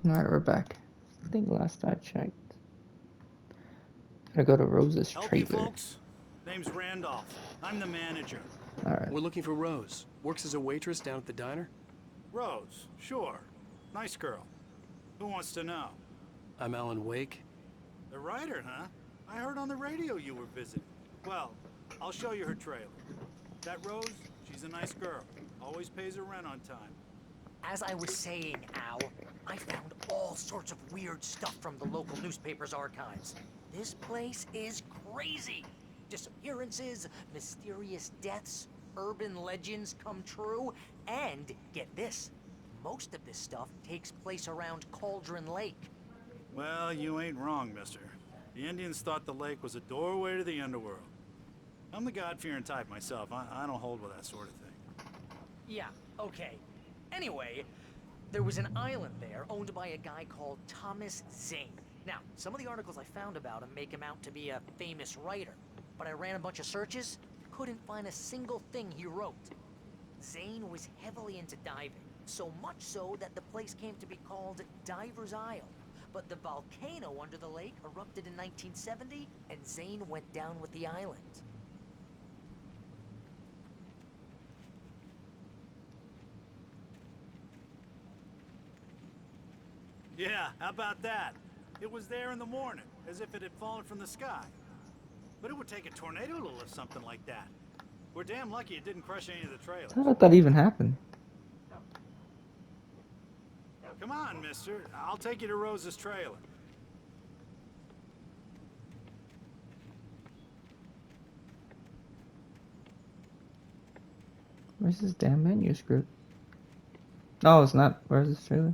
Alright, we're back. I think last I checked. Gotta go to Rose's Help you trailer. folks? Name's Randolph. I'm the manager. Alright. We're looking for Rose. Works as a waitress down at the diner. Rose, sure. Nice girl. Who wants to know? I'm Alan Wake. The writer, huh? I heard on the radio you were visiting. Well, I'll show you her trailer. That Rose, she's a nice girl. Always pays her rent on time. As I was saying, Al, I found all sorts of weird stuff from the local newspaper's archives. This place is crazy. Disappearances, mysterious deaths, urban legends come true, and get this, most of this stuff takes place around Cauldron Lake. Well, you ain't wrong, mister. The Indians thought the lake was a doorway to the underworld. I'm the God-fearing type myself. I don't hold with that sort of thing. Yeah, okay. Anyway, there was an island there owned by a guy called Thomas Zane. Now, some of the articles I found about him make him out to be a famous writer, but I ran a bunch of searches, couldn't find a single thing he wrote. Zane was heavily into diving, so much so that the place came to be called Diver's Isle. But the volcano under the lake erupted in 1970, and Zane went down with the island. Yeah, how about that? It was there in the morning, as if it had fallen from the sky. But it would take a tornado to lift something like that. We're damn lucky it didn't crush any of the trailers. How did that even happen? Come on, mister. I'll take you to Rose's trailer. Where's this damn manuscript? Oh, it's not. Where's this trailer?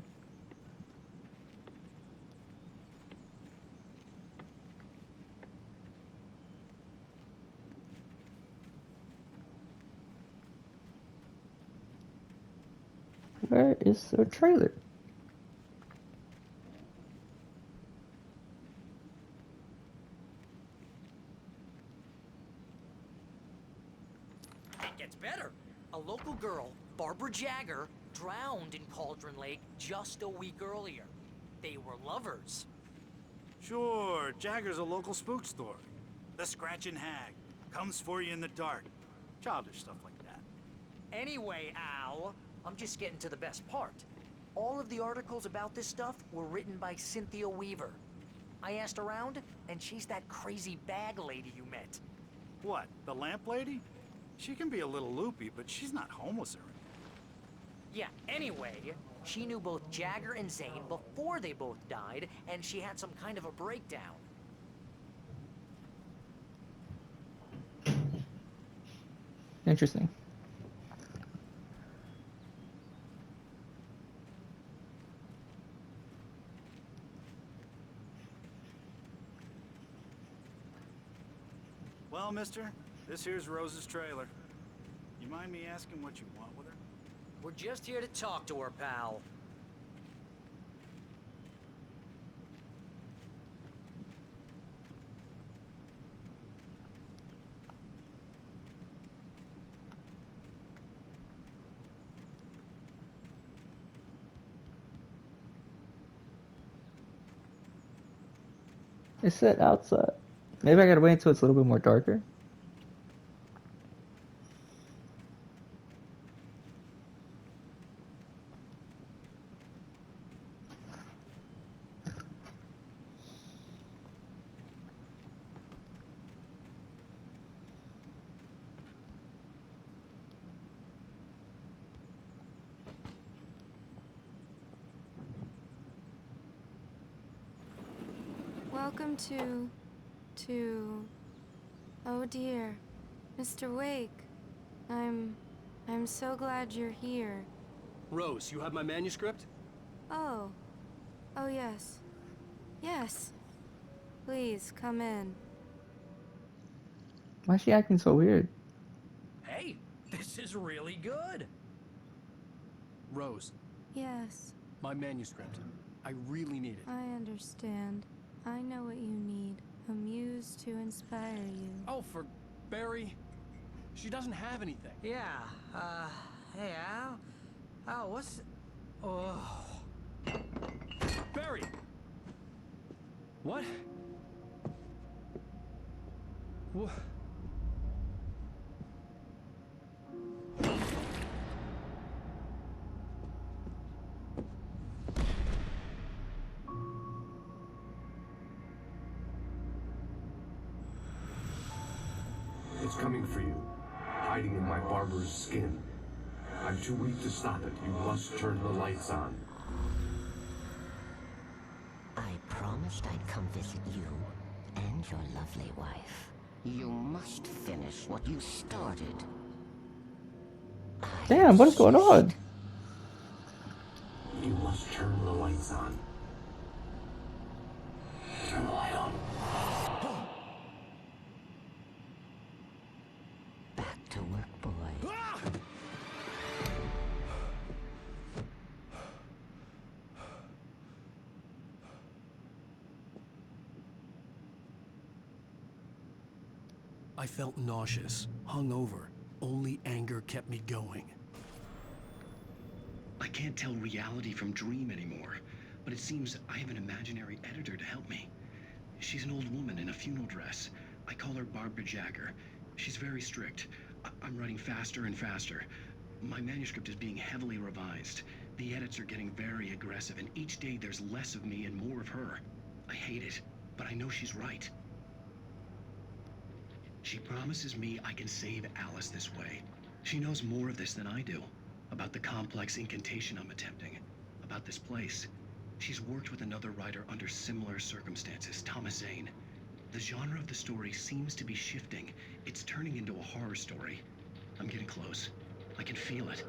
Where is the trailer? It gets better. A local girl, Barbara Jagger, drowned in Cauldron Lake just a week earlier. They were lovers. Sure, Jagger's a local spook story. The Scratching Hag. Comes for you in the dark. Childish stuff like that. Anyway, Al, I'm just getting to the best part. All of the articles about this stuff were written by Cynthia Weaver. I asked around, and she's that crazy bag lady you met. What, the lamp lady? She can be a little loopy, but she's not homeless or anything. Yeah, anyway, she knew both Jagger and Zane before they both died, and she had some kind of a breakdown. Interesting. Well, mister, this here's Rose's trailer. You mind me asking what you want with her? We're just here to talk to her, pal. It's set outside. Maybe I gotta wait until it's a little bit more darker. Welcome to... Oh dear, Mr. Wake. I'm so glad you're here. Rose, you have my manuscript? Oh. Oh yes. Yes. Please, come in. Why is she acting so weird? Hey, this is really good. Rose, Yes, my manuscript. I really need it. I understand. I know what you need. A muse to inspire you. Oh, for Barry. She doesn't have anything. Yeah, hey, Al? Al, what's... Oh... Barry! What? What? It's coming for you, hiding in my barber's skin. I'm too weak to stop it. You must turn the lights on. I promised I'd come visit you and your lovely wife. You must finish what you started. Damn, what is going on? You must turn the lights on. Turn the light on. Back to work, boy. I felt nauseous, hungover. Only anger kept me going. I can't tell reality from dream anymore, but it seems I have an imaginary editor to help me. She's an old woman in a funeral dress. I call her Barbara Jagger. She's very strict. I'm writing faster and faster. My manuscript is being heavily revised. The edits are getting very aggressive, and each day there's less of me and more of her. I hate it, but I know she's right. She promises me I can save Alice this way. She knows more of this than I do. About the complex incantation I'm attempting. About this place. She's worked with another writer under similar circumstances, Thomas Zane. The genre of the story seems to be shifting. It's turning into a horror story. I'm getting close. I can feel it.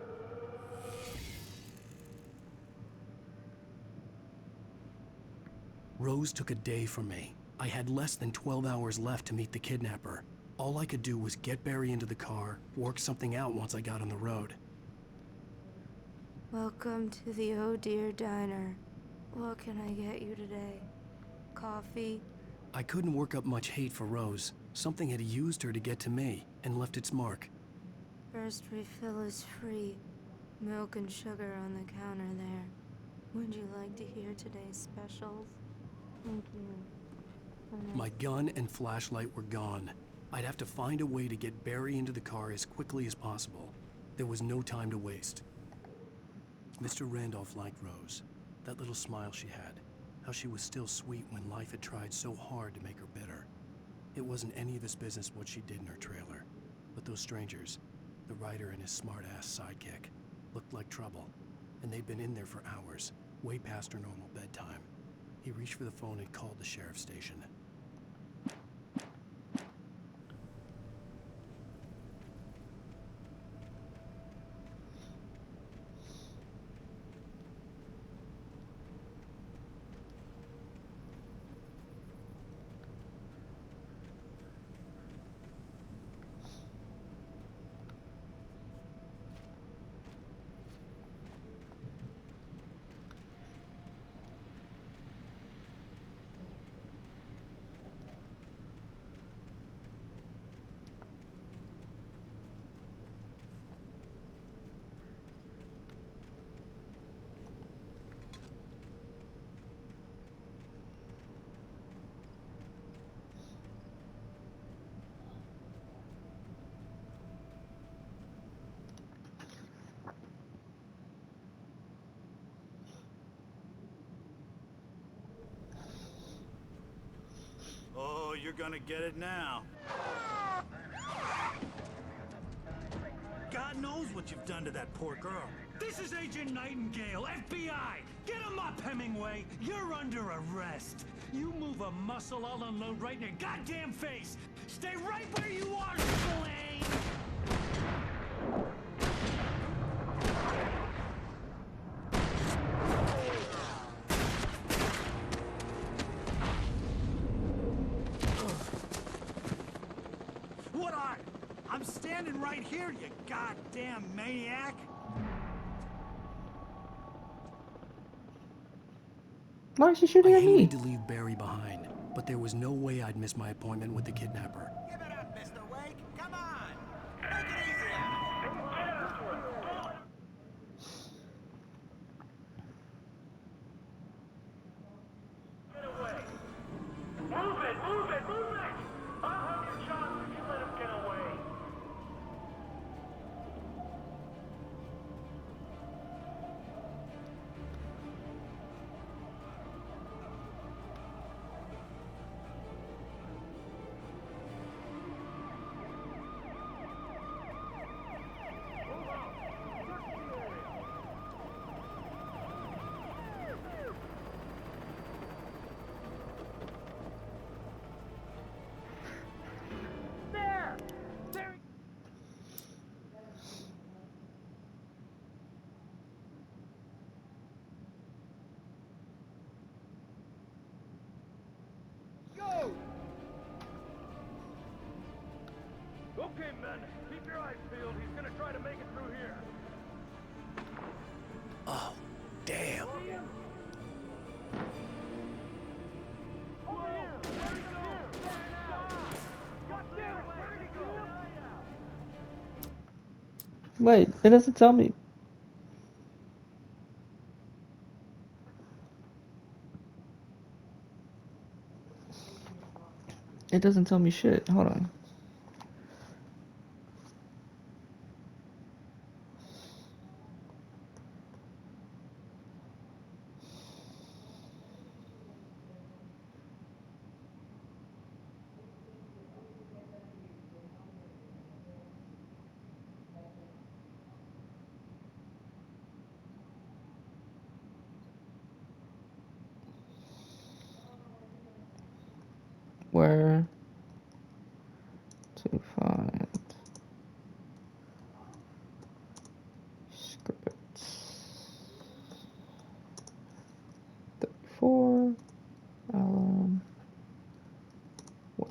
Rose took a day from me. I had less than 12 hours left to meet the kidnapper. All I could do was get Barry into the car, work something out once I got on the road. Welcome to the Oh Dear Diner. What can I get you today? Coffee? I couldn't work up much hate for Rose. Something had used her to get to me and left its mark. First refill is free. Milk and sugar on the counter there. Would you like to hear today's specials? Thank you. My gun and flashlight were gone. I'd have to find a way to get Barry into the car as quickly as possible. There was no time to waste. Mr. Randolph liked Rose. That little smile she had. How she was still sweet when life had tried so hard to make her bitter. It wasn't any of his business what she did in her trailer. But those strangers, the writer and his smart-ass sidekick, looked like trouble. And they'd been in there for hours, way past her normal bedtime. He reached for the phone and called the sheriff's station. Oh, you're gonna get it now. God knows what you've done to that poor girl. This is Agent Nightingale, FBI! Get him up, Hemingway! You're under arrest! You move a muscle, I'll unload right in your goddamn face! Stay right where you are, Spillane! What are? I'm standing right here, you goddamn maniac! Why is she I shooting at me? hated to leave Barry behind, but there was no way I'd miss my appointment with the kidnapper. Give it up, Mr. Wake. Come on. Make it easy on Okay, men, keep your eyes peeled. He's gonna try to make it through here. Oh, damn. Wait, it doesn't tell me. It doesn't tell me shit. Hold on. Where to find scripts? 34. What?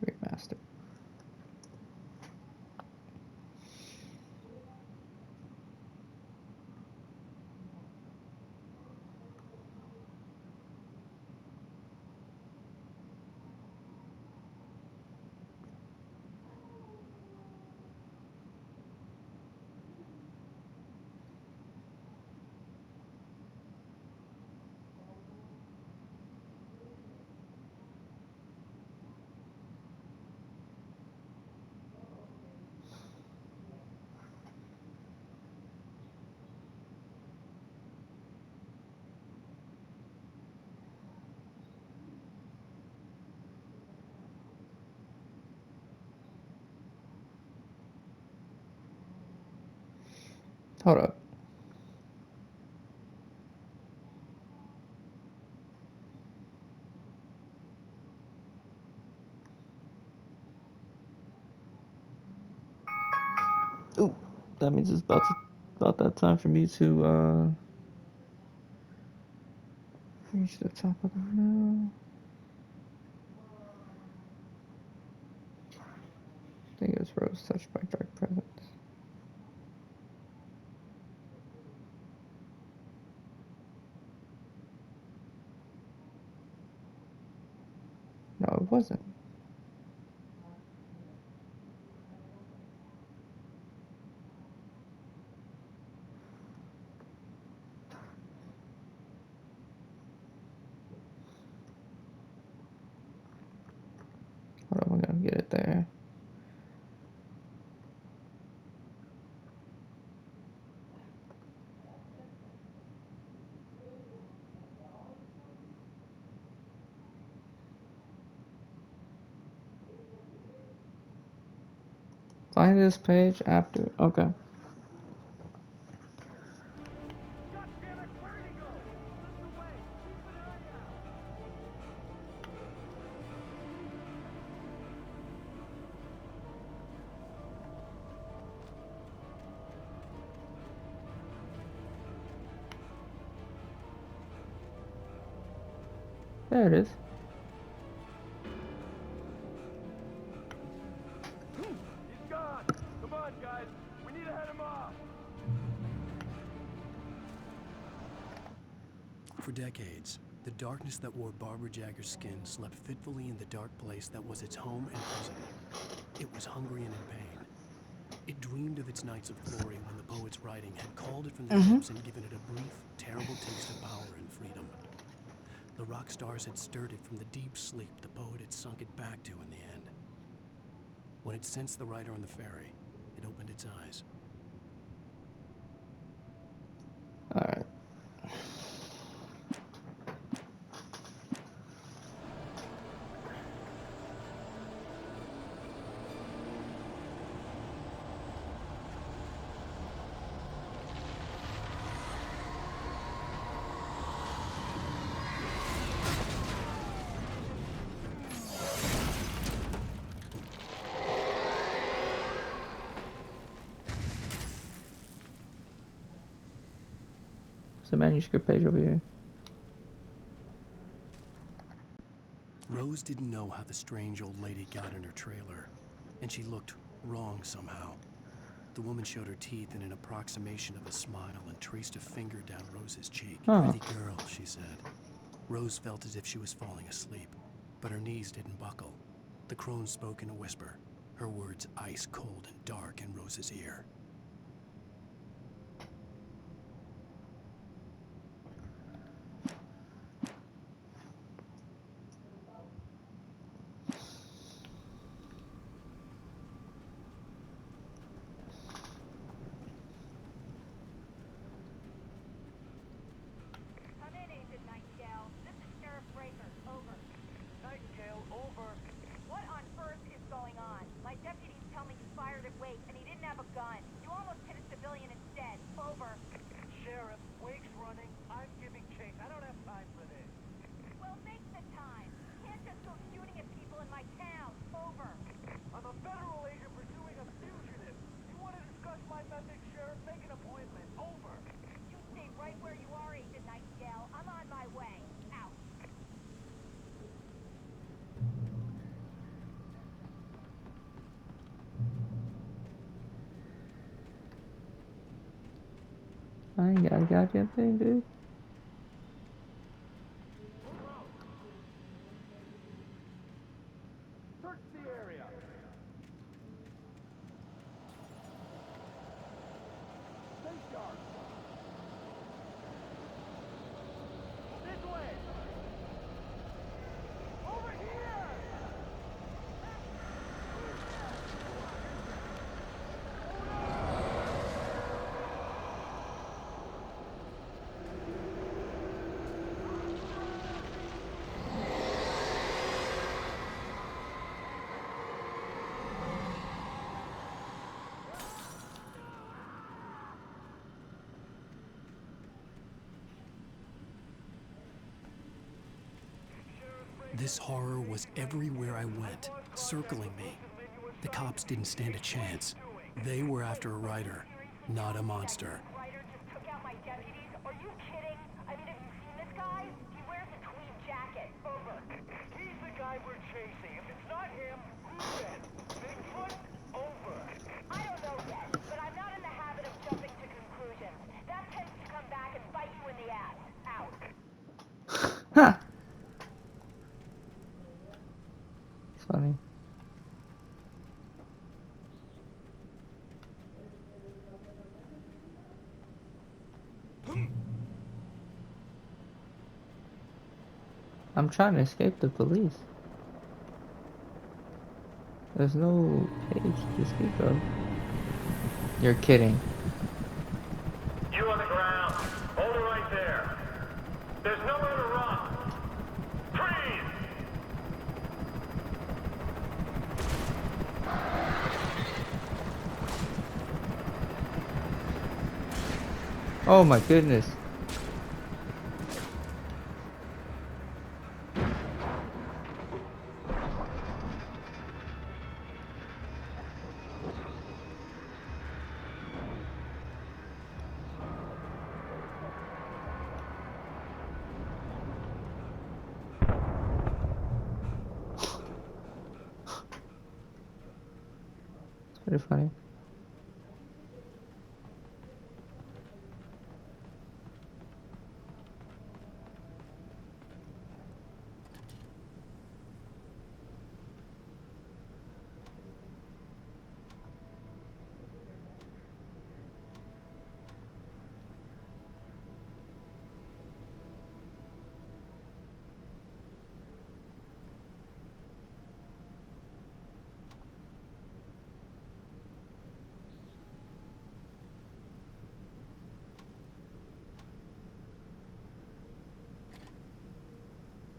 Remastered. Hold up. Ooh, that means it's about that time for me to reach the top of the hill. I think it was rose touched by dark presence. No, it wasn't. Hold on, we're gonna get it there. Find this page after. Okay. There it is. He's gone. Come on, guys. We need to head him off. For decades, the darkness that wore Barbara Jagger's skin slept fitfully in the dark place that was its home and prison. It was hungry and in pain. It dreamed of its nights of glory when the poet's writing had called it from the depths and given it a brief, terrible taste of power and freedom. The rock stars had stirred it from the deep sleep the poet had sunk it back to in the end. When it sensed the writer on the ferry, it opened its eyes. Alright. There's a manuscript page over here. Rose didn't know how the strange old lady got in her trailer, and she looked wrong somehow. The woman showed her teeth in an approximation of a smile and traced a finger down Rose's cheek. Huh. Pretty girl, she said. Rose felt as if she was falling asleep, but her knees didn't buckle. The crone spoke in a whisper, her words ice cold and dark in Rose's ear. Come in, Agent Nightingale. This is Sheriff Breaker. Over. Nightingale, over. What on earth is going on? My deputies tell me you fired at Wake and he didn't have a gun. You almost hit a civilian instead. Over. Sheriff, Wake's running. I'm giving chase. I don't have time for this. Well, make the time. You can't just go shooting at people in my town. Over. I'm a federal agent pursuing a fugitive. You want to discuss my methods, Sheriff? Make an appointment. Over. You stay right where you are, Agent Nightingale. I'm on my way. Out. I ain't got a goddamn thing, dude. Search the area. Stay sharp. This way. Over here. This horror was everywhere I went, circling me. The cops didn't stand a chance. They were after a writer, not a monster. Ryder just took out my deputies? Are you kidding? I mean, have you seen this guy? He wears a tweed jacket. Over. He's the guy we're chasing. If it's not him, who's then? Bigfoot? Over. I don't know yet, but I'm not in the habit of jumping to conclusions. That tends to come back and bite you in the ass. Out. Huh. It's funny. I'm trying to escape the police. There's no cage to speak of. You're kidding. You on the ground. Hold it right there. There's nowhere to run. Freeze! Oh my goodness. It's pretty funny.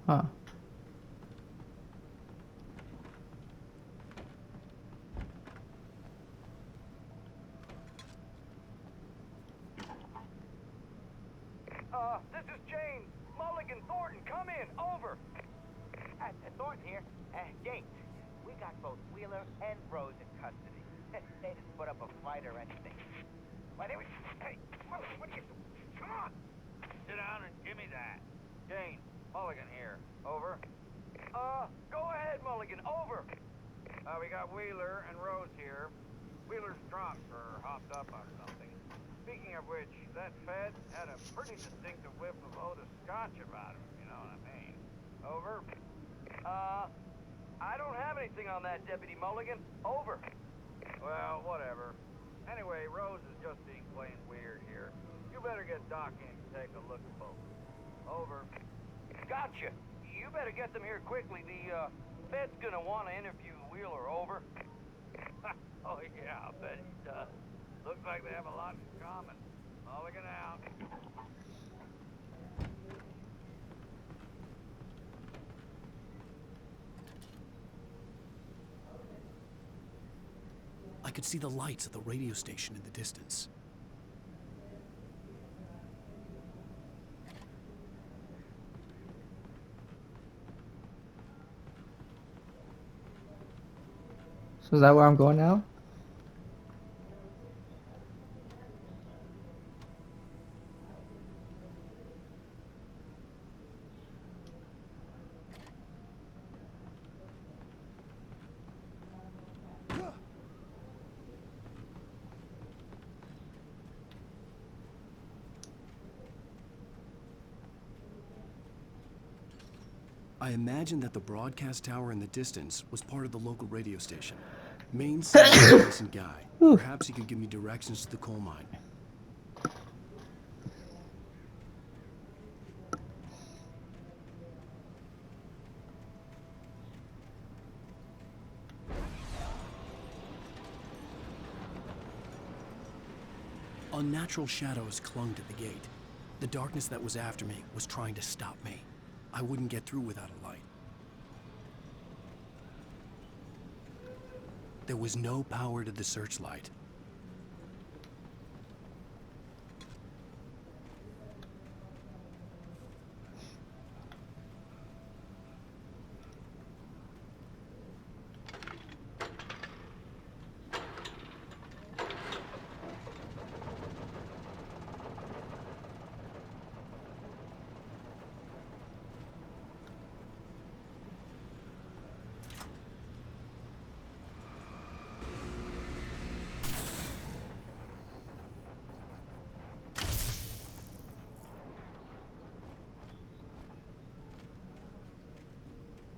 Huh. This is James. Mulligan, Thornton, come in. Over. Thornton here. James, we got both Wheeler and Rose in custody. They didn't put up a fight or anything. Why, they were... Hey, what are you... Come on! Sit down and give me that. Jane, Mulligan here. Over. Go ahead, Mulligan. Over. We got Wheeler and Rose here. Wheeler's drunk or hopped up on something. Speaking of which, that Fed had a pretty distinctive whiff of Otis Scotch about him, you know what I mean. Over. I don't have anything on that, Deputy Mulligan. Over. Well, whatever. Anyway, Rose is just being plain weird here. You better get Doc in to take a look at both. Over. Gotcha. You better get them here quickly. The Fed's gonna want to interview Wheeler. Over. Oh yeah, I'll bet he does. Looks like they have a lot in common. Mulligan out. I could see the lights of the radio station in the distance. So is that where I'm going now? I imagined that the broadcast tower in the distance was part of the local radio station. Maine seems like a decent guy. Perhaps he could give me directions to the coal mine. Unnatural shadows clung to the gate. The darkness that was after me was trying to stop me. I wouldn't get through without a light. There was no power to the searchlight.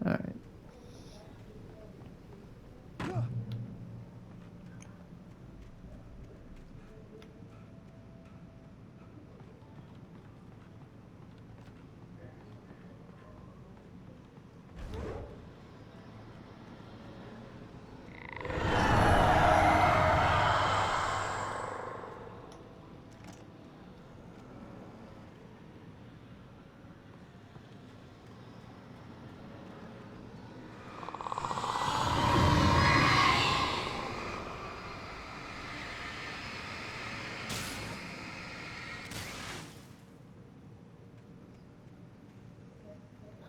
Alright.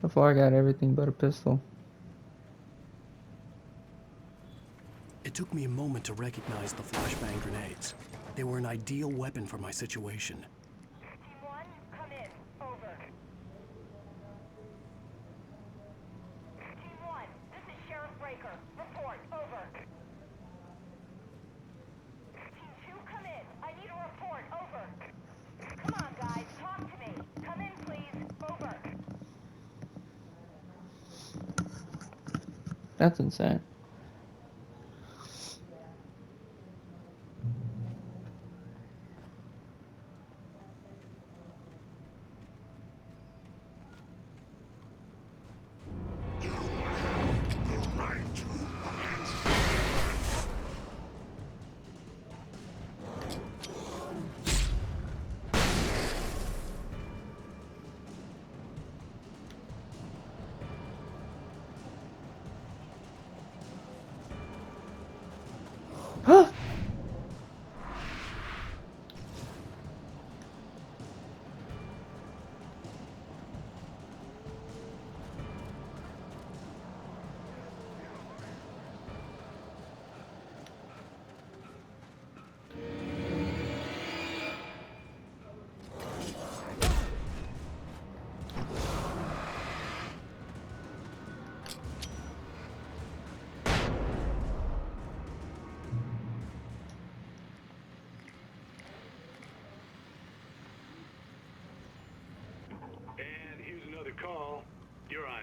So far I got everything but a pistol. It took me a moment to recognize the flashbang grenades. They were an ideal weapon for my situation. Team 1, come in. Over. Team 1, this is Sheriff Breaker. Report. Over. Team 2, come in. I need a report. Over. Come on, guys. Talk to me. Come in, please. Over. That's insane.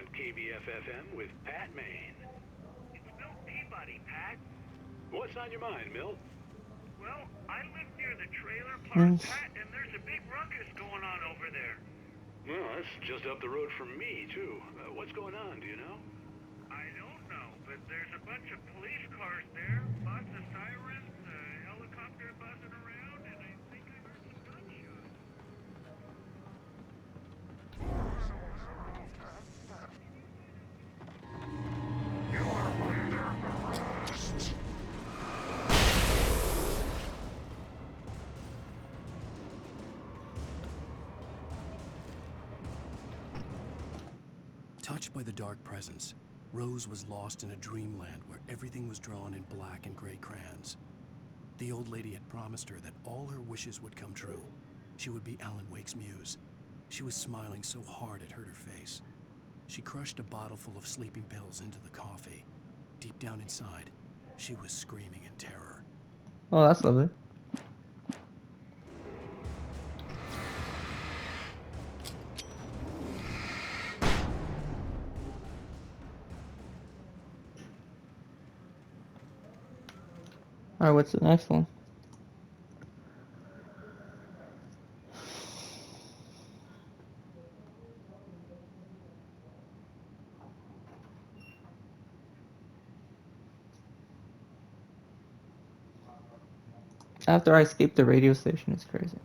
on KBFFM with Pat Maine. It's Milt Peabody, Pat. What's on your mind, Milt? Well, I live near the trailer park, Pat, and there's a big ruckus going on over there. Well, that's just up the road from me, too. What's going on, do you know? I don't know, but there's a bunch of police cars there, lots of sirens, a helicopter buzzing around, and I think I heard some gunshots. Touched by the dark presence, Rose was lost in a dreamland where everything was drawn in black and gray crayons. The old lady had promised her that all her wishes would come true. She would be Alan Wake's muse. She was smiling so hard it hurt her face. She crushed a bottle full of sleeping pills into the coffee. Deep down inside, she was screaming in terror. Oh, that's lovely. Alright, what's the next one? After I escape the radio station, it's crazy.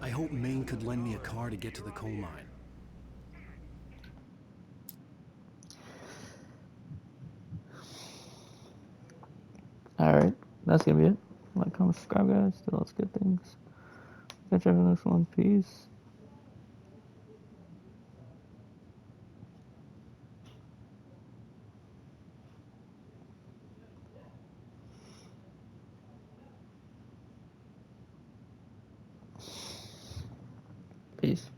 I hope Maine could lend me a car to get to the coal mine. Alright, that's gonna be it. Like, comment, subscribe, guys. Do lots of good things. Catch you in the next one. Peace. Peace.